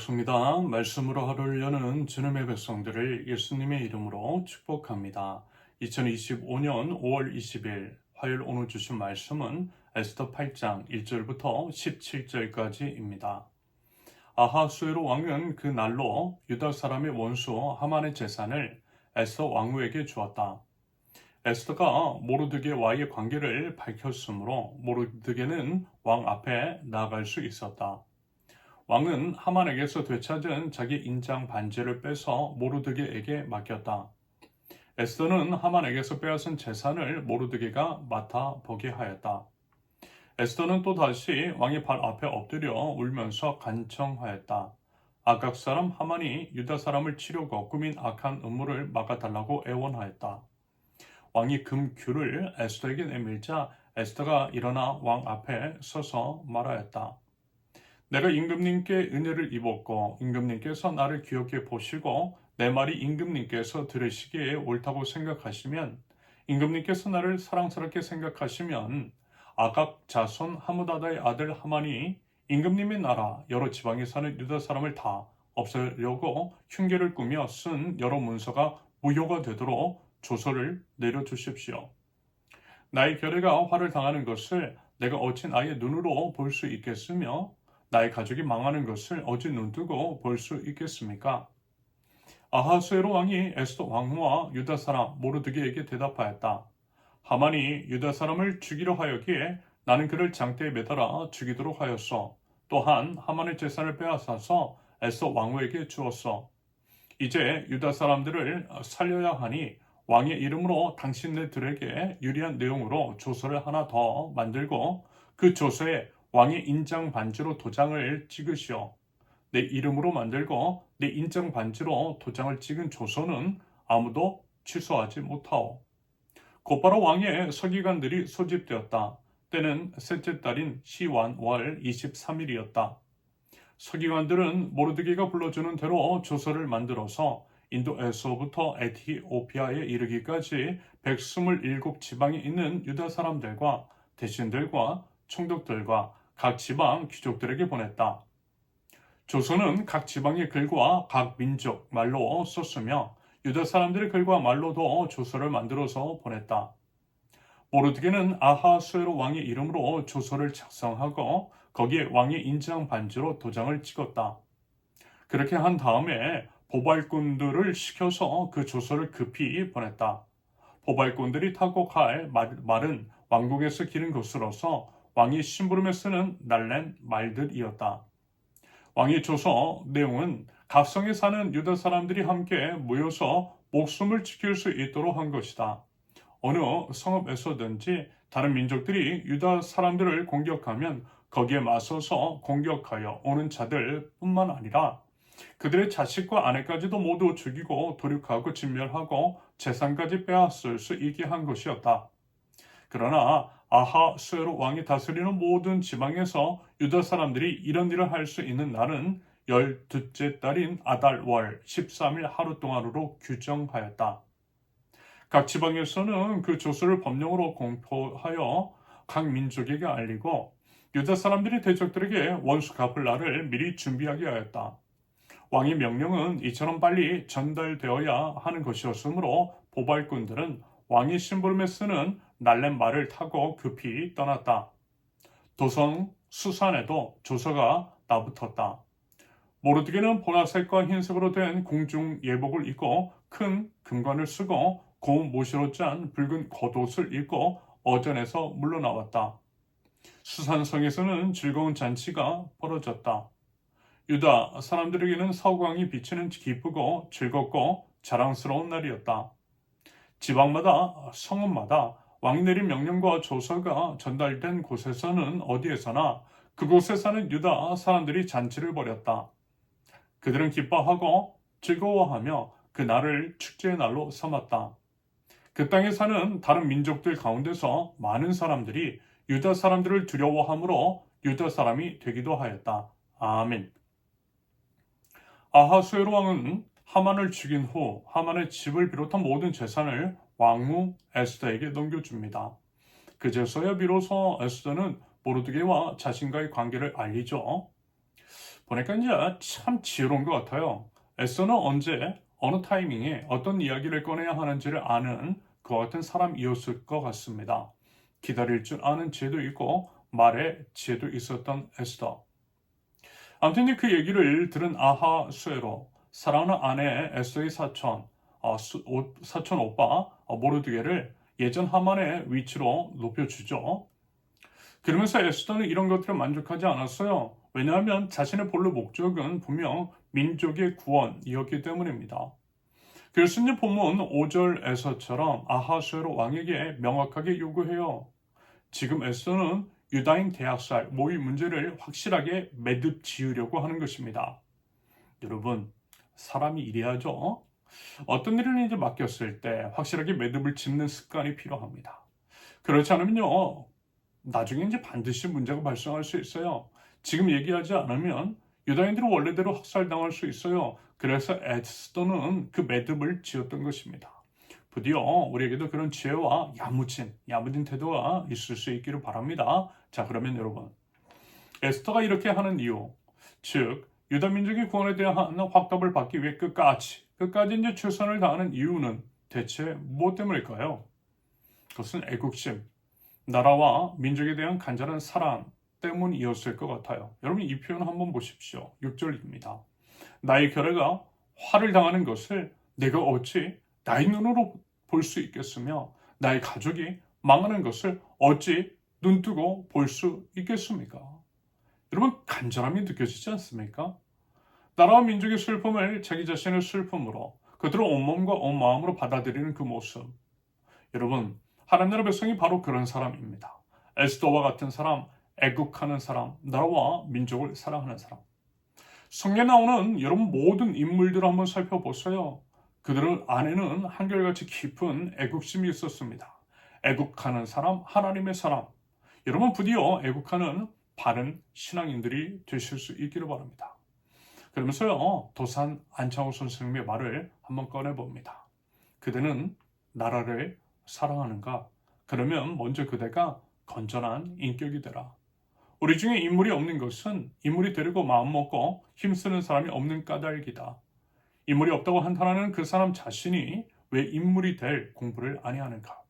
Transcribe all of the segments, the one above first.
반갑습니다. 말씀으로 하루를 여는 주님의 백성들을 예수님의 이름으로 축복합니다. 2025년 5월 20일 화요일 오늘 주신 말씀은 에스더 8장 1절부터 17절까지입니다. 아하수에로 왕은 그 날로 유다 사람의 원수 하만의 재산을 에스더 왕후에게 주었다. 에스더가 모르드게와의 관계를 밝혔으므로 모르드게는 왕 앞에 나아갈 수 있었다. 왕은 하만에게서 되찾은 자기 인장 반지를 빼서 모르드게에게 맡겼다. 에스더는 하만에게서 빼앗은 재산을 모르드게가 맡아 보게 하였다. 에스더는 또다시 왕의 발 앞에 엎드려 울면서 간청하였다. 아각 사람 하만이 유다 사람을 치려고 꾸민 악한 음모를 막아달라고 애원하였다. 왕이 금규를 에스더에게 내밀자 에스더가 일어나 왕 앞에 서서 말하였다. 내가 임금님께 은혜를 입었고 임금님께서 나를 기억해 보시고 내 말이 임금님께서 들으시기에 옳다고 생각하시면 임금님께서 나를 사랑스럽게 생각하시면 아각 자손 하무다다의 아들 하만이 임금님의 나라 여러 지방에 사는 유다 사람을 다 없애려고 흉계를 꾸며 쓴 여러 문서가 무효가 되도록 조서를 내려주십시오. 나의 결례가 화를 당하는 것을 내가 어찌 나의 눈으로 볼 수 있겠으며 나의 가족이 망하는 것을 어찌 눈뜨고 볼 수 있겠습니까? 아하수에로 왕이 에스더 왕후와 유다 사람 모르드게에게 대답하였다. 하만이 유다 사람을 죽이려 하였기에 나는 그를 장대에 매달아 죽이도록 하였어. 또한 하만의 재산을 빼앗아서 에스더 왕후에게 주었어. 이제 유다 사람들을 살려야 하니 왕의 이름으로 당신네들에게 유리한 내용으로 조서를 하나 더 만들고 그 조서에 왕의 인장 반지로 도장을 찍으시오. 내 이름으로 만들고 내 인장 반지로 도장을 찍은 조서는 아무도 취소하지 못하오. 곧바로 왕의 서기관들이 소집되었다. 때는 셋째 달인 시완 월 23일이었다. 서기관들은 모르드게가 불러주는 대로 조서를 만들어서 인도에서부터 에티오피아에 이르기까지 127지방에 있는 유다 사람들과 대신들과 총독들과 각 지방 귀족들에게 보냈다. 조서는 각 지방의 글과 각 민족 말로 썼으며 유다 사람들의 글과 말로도 조서를 만들어서 보냈다. 모르드게는 아하수에로 왕의 이름으로 조서를 작성하고 거기에 왕의 인장 반지로 도장을 찍었다. 그렇게 한 다음에 보발꾼들을 시켜서 그 조서를 급히 보냈다. 보발꾼들이 타고 갈 말은 왕궁에서 기른 것으로서 왕이 심부름에 쓰는 날랜 말들이었다. 왕의 조서 내용은 각성에 사는 유다 사람들이 함께 모여서 목숨을 지킬 수 있도록 한 것이다. 어느 성읍에서든지 다른 민족들이 유다 사람들을 공격하면 거기에 맞서서 공격하여 오는 자들 뿐만 아니라 그들의 자식과 아내까지도 모두 죽이고 도륙하고 진멸하고 재산까지 빼앗을 수 있게 한 것이었다. 그러나 아하수에로 왕이 다스리는 모든 지방에서 유다 사람들이 이런 일을 할 수 있는 날은 12째 달인 아달 월 13일 하루 동안으로 규정하였다. 각 지방에서는 그 조서를 법령으로 공포하여 각 민족에게 알리고 유다 사람들이 대적들에게 원수 갚을 날을 미리 준비하게 하였다. 왕의 명령은 이처럼 빨리 전달되어야 하는 것이었으므로 보발꾼들은 왕이 심부름에 쓰는 날랜 말을 타고 급히 떠났다. 도성 수산에도 조서가 나붙었다. 모르드게는 보라색과 흰색으로 된 궁중 예복을 입고 큰 금관을 쓰고 고운 모시로 짠 붉은 겉옷을 입고 어전에서 물러나왔다. 수산성에서는 즐거운 잔치가 벌어졌다. 유다 사람들에게는 서광이 비치는 기쁘고 즐겁고 자랑스러운 날이었다. 지방마다 성읍마다 왕이 내린 명령과 조서가 전달된 곳에서는 어디에서나 그곳에 사는 유다 사람들이 잔치를 벌였다. 그들은 기뻐하고 즐거워하며 그 날을 축제의 날로 삼았다. 그 땅에 사는 다른 민족들 가운데서 많은 사람들이 유다 사람들을 두려워함으로 유다 사람이 되기도 하였다. 아멘. 아하수에로 왕은 하만을 죽인 후 하만의 집을 비롯한 모든 재산을 왕후 에스더에게 넘겨줍니다. 그제서야 비로소 에스더는 모르드게와 자신과의 관계를 알리죠. 보니까 이제 참 지혜로운 것 같아요. 에스더는 언제, 어느 타이밍에 어떤 이야기를 꺼내야 하는지를 아는 그와 같은 사람이었을 것 같습니다. 기다릴 줄 아는 지혜도 있고 말에 지혜도 있었던 에스더. 아무튼 이제 그 얘기를 들은 아하수에로 사랑하는 아내 에스더의 사촌 오빠 모르드게를 예전 하만의 위치로 높여주죠. 그러면서 에스더는 이런 것들을 만족하지 않았어요. 왜냐하면 자신의 본래 목적은 분명 민족의 구원이었기 때문입니다. 그래서 이제 본문 5절에서처럼 아하수에로 왕에게 명확하게 요구해요. 지금 에스더는 유다인 대학살 모의 문제를 확실하게 매듭 지으려고 하는 것입니다. 여러분, 사람이 이래야죠. 어떤 일을 이제 맡겼을 때 확실하게 매듭을 짓는 습관이 필요합니다. 그렇지 않으면요, 나중에 이제 반드시 문제가 발생할 수 있어요. 지금 얘기하지 않으면 유다인들은 원래대로 학살당할 수 있어요. 그래서 에스더는 그 매듭을 지었던 것입니다. 부디어 우리에게도 그런 지혜와 야무진 태도가 있을 수 있기를 바랍니다. 자, 그러면 여러분, 에스더가 이렇게 하는 이유, 즉 유다 민족의 구원에 대한 확답을 받기 위해 끝까지 이제 최선을 다하는 이유는 대체 무엇 때문일까요? 그것은 애국심, 나라와 민족에 대한 간절한 사랑 때문이었을 것 같아요. 여러분 이 표현 한번 보십시오. 6절입니다. 나의 결례가 화를 당하는 것을 내가 어찌 나의 눈으로 볼 수 있겠으며 나의 가족이 망하는 것을 어찌 눈뜨고 볼 수 있겠습니까? 여러분 간절함이 느껴지지 않습니까? 나라와 민족의 슬픔을 자기 자신의 슬픔으로 그들을 온몸과 온 마음으로 받아들이는 그 모습. 여러분 하나님 나라 백성이 바로 그런 사람입니다. 에스더와 같은 사람, 애국하는 사람, 나라와 민족을 사랑하는 사람. 성경에 나오는 여러분 모든 인물들을 한번 살펴보세요. 그들 안에는 한결같이 깊은 애국심이 있었습니다. 애국하는 사람, 하나님의 사람. 여러분 부디어 애국하는 바른 신앙인들이 되실 수 있기를 바랍니다. 그러면서요, 도산 안창호 선생님의 말을 한번 꺼내봅니다. 그대는 나라를 사랑하는가? 그러면 먼저 그대가 건전한 인격이 되라. 우리 중에 인물이 없는 것은 인물이 되려고 마음먹고 힘쓰는 사람이 없는 까닭이다. 인물이 없다고 한탄하는 그 사람 자신이 왜 인물이 될 공부를 아니하는가?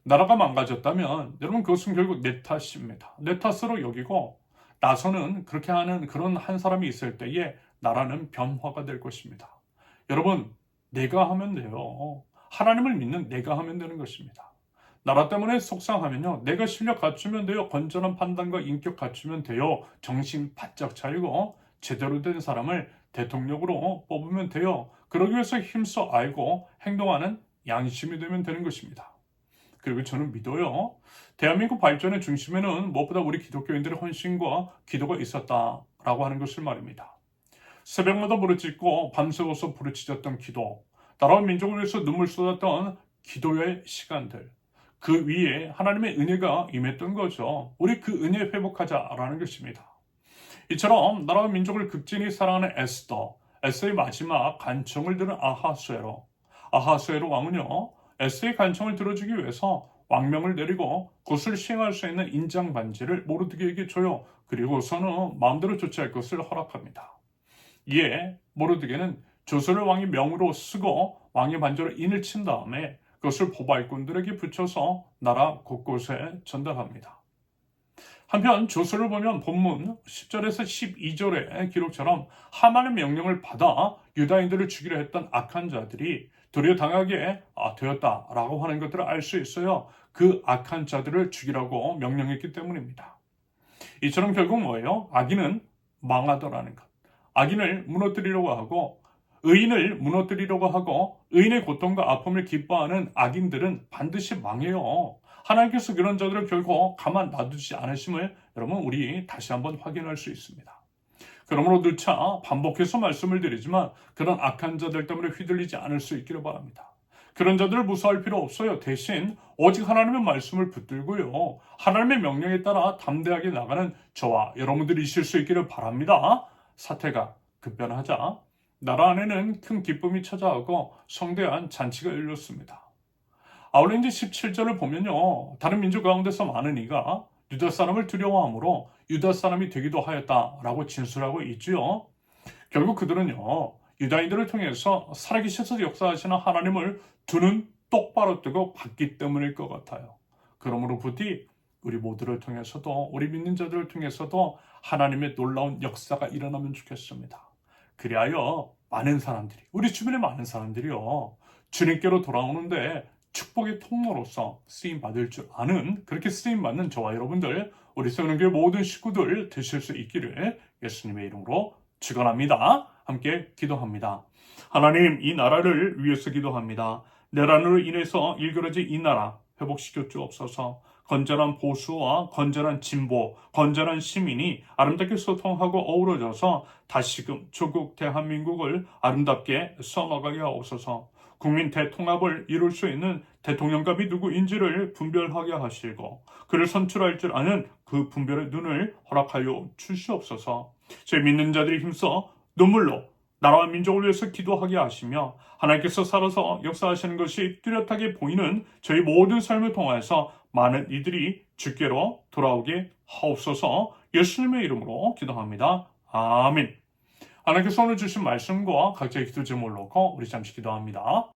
나라가 망가졌다면 여러분 그것은 결국 내 탓입니다. 내 탓으로 여기고 나서는 그렇게 하는 그런 한 사람이 있을 때에 나라는 변화가 될 것입니다. 여러분 내가 하면 돼요. 하나님을 믿는 내가 하면 되는 것입니다. 나라 때문에 속상하면요. 내가 실력 갖추면 돼요. 건전한 판단과 인격 갖추면 돼요. 정신 바짝 차리고 제대로 된 사람을 대통령으로 뽑으면 돼요. 그러기 위해서 힘써 알고 행동하는 양심이 되면 되는 것입니다. 그리고 저는 믿어요. 대한민국 발전의 중심에는 무엇보다 우리 기독교인들의 헌신과 기도가 있었다라고 하는 것을 말입니다. 새벽마다 부르짖고 밤새워서 부르짖었던 기도, 나라와 민족을 위해서 눈물 쏟았던 기도의 시간들, 그 위에 하나님의 은혜가 임했던 거죠. 우리 그 은혜 회복하자라는 것입니다. 이처럼 나라와 민족을 극진히 사랑하는 에스더의 마지막 간청을 들은 아하수에로 왕은요, 에스더의 간청을 들어주기 위해서 왕명을 내리고 그것을 시행할 수 있는 인장 반지를 모르드게에게 줘요. 그리고서는 마음대로 조치할 것을 허락합니다. 이에 모르드게는 조선의 왕의 명으로 쓰고 왕의 반지로 인을 친 다음에 그것을 보발꾼들에게 붙여서 나라 곳곳에 전달합니다. 한편 조서를 보면 본문 10절에서 12절의 기록처럼 하만의 명령을 받아 유다인들을 죽이려 했던 악한 자들이 도리어 당하게 되었다라고 하는 것들을 알 수 있어요. 그 악한 자들을 죽이라고 명령했기 때문입니다. 이처럼 결국 뭐예요? 악인은 망하더라는 것. 악인을 무너뜨리려고 하고 의인을 무너뜨리려고 하고 의인의 고통과 아픔을 기뻐하는 악인들은 반드시 망해요. 하나님께서 그런 자들을 결코 가만 놔두지 않으심을 여러분 우리 다시 한번 확인할 수 있습니다. 그러므로 누차 반복해서 말씀을 드리지만 그런 악한 자들 때문에 휘둘리지 않을 수 있기를 바랍니다. 그런 자들을 무서워할 필요 없어요. 대신 오직 하나님의 말씀을 붙들고요. 하나님의 명령에 따라 담대하게 나가는 저와 여러분들이실 수 있기를 바랍니다. 사태가 급변하자 나라 안에는 큰 기쁨이 찾아오고 성대한 잔치가 열렸습니다. 아울러 이제 17절을 보면요. 다른 민족 가운데서 많은 이가 유다 사람을 두려워함으로 유다 사람이 되기도 하였다라고 진술하고 있지요. 결국 그들은요, 유다인들을 통해서 살아계셔서 역사하시는 하나님을 두 눈 똑바로 뜨고 봤기 때문일 것 같아요. 그러므로 부디 우리 모두를 통해서도, 우리 믿는 자들을 통해서도 하나님의 놀라운 역사가 일어나면 좋겠습니다. 그리하여 많은 사람들이, 우리 주변의 많은 사람들이요, 주님께로 돌아오는데 축복의 통로로서 쓰임받을 줄 아는, 그렇게 쓰임받는 저와 여러분들, 우리 세운교회 모든 식구들 되실 수 있기를 예수님의 이름으로 축원합니다. 함께 기도합니다. 하나님, 이 나라를 위해서 기도합니다. 내란으로 인해서 일그러진 이 나라 회복시켜 주옵소서. 건전한 보수와 건전한 진보, 건전한 시민이 아름답게 소통하고 어우러져서 다시금 조국 대한민국을 아름답게 써나가게 하옵소서. 국민 대통합을 이룰 수 있는 대통령감이 누구인지를 분별하게 하시고 그를 선출할 줄 아는 그 분별의 눈을 허락하여 주시옵소서. 저희 믿는 자들이 힘써 눈물로 나라와 민족을 위해서 기도하게 하시며 하나님께서 살아서 역사하시는 것이 뚜렷하게 보이는 저희 모든 삶을 통해서 많은 이들이 주께로 돌아오게 하옵소서. 예수님의 이름으로 기도합니다. 아멘. 하나님께서 오늘 주신 말씀과 각자의 기도 제목을 놓고 우리 잠시 기도합니다.